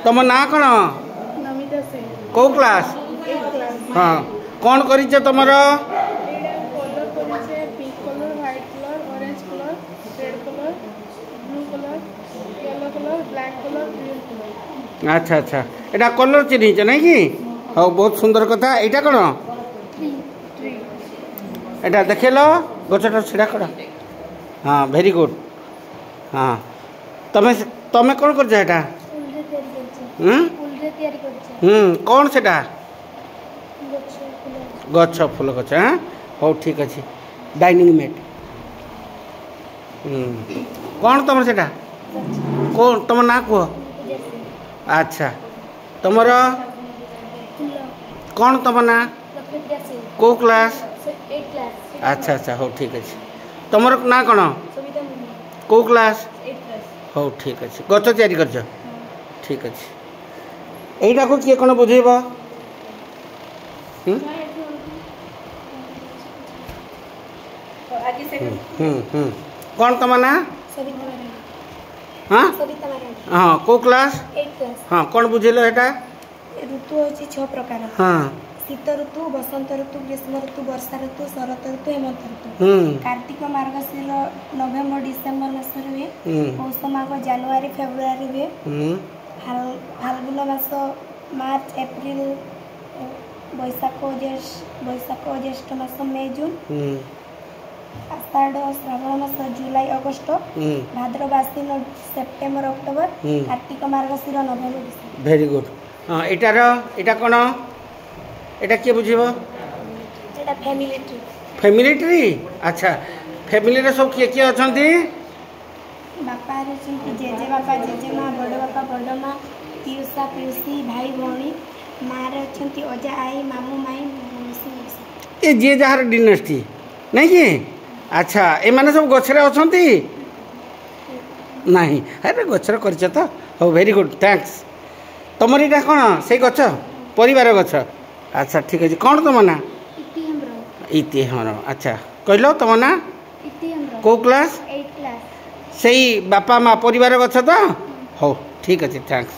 तुम ना कौन नमिता सिंह कौ क्लास 8 क्लास हाँ कौन कर तुम एडा कलर करिसे pink colour white colour orange colour red colour blue colour yellow colour black colour green colour अच्छा अच्छा एटा कलर चिन्हिच नहीं कि हाँ बहुत सुंदर कथा एटा कौन ट्री ट्री एटा देखेल गछटा छिड़ा कर हाँ वेरी गुड हाँ तमें तमें कौन कर फूल रे तयारी करछे कौन सेटा गछ फूल गछ फूल गछ हाँ हो ठीक अच्छे डाइनिंग मेट कौन तुम सेटा कौन तुम ना कह अच्छा तुमर कौन तुम ना कौ क्लास 8 क्लास अच्छा अच्छा हो ठीक अच्छे तुमर ना कौन सविता मुनि कौ क्लास 8 क्लास हो ठीक अच्छे गछ तैयारी कर ठीक अच्छे यहीटा को किए कौन बुझेब आगे से कौन तुम ना सविता नारायण हाँ सविता नारायण हाँ कौ क्लास 8 क्लास हाँ कौन बुझेल एटा ऋतु होची 6 प्रकार हाँ शीत ऋतु बसंत ऋतु ग्रीष्म ऋतु वर्षा ऋतु शरत ऋतु हेमंत ऋतु कार्तिक मार्गशीर नवेम्बर डिसेम्बर मास हुए पौष माघ जानुआरी फेब्रुआरी हुए फाल्गुन मास मार्च एप्रिल बैशाख ज्येष्ठ मास मे जून आषाढ़ श्रावण मास जुलाई अगस्त भाद्रव आश्विन सेप्टेम्बर अक्टोबर कार्तिक मार्गशीर नवेम्बर डिसेम्बर वेरी गुड हाँ एटार एटा कौन एटा किए बुझेब एटा फैमिली ट्री फैमिली ट्री अच्छा फैमिली रे सब किए किए अच्छा बापा जेजे बापा जेजे माँ बड़ बापा बड़ माँ पियुषा पियुषी भाई भौणी माँ रे अच्छी अजा आई मामू माई मौसी मौसी ये जी जार डिनेस्टी नहीं कि अच्छा ए माने सब गछरे अछंती नहीं अरे गछरे करछ तो हो वेरी गुड थैंक्स तुमर इटा कौन से गछ परिवार गछ अच्छा ठीक अच्छे कौन तुम ना इति हमर अच्छा कहलो तुम ना कौ क्लास 8 क्लास से बापा माँ परिवार गछ तो हो ठीक अच्छे थैंक्स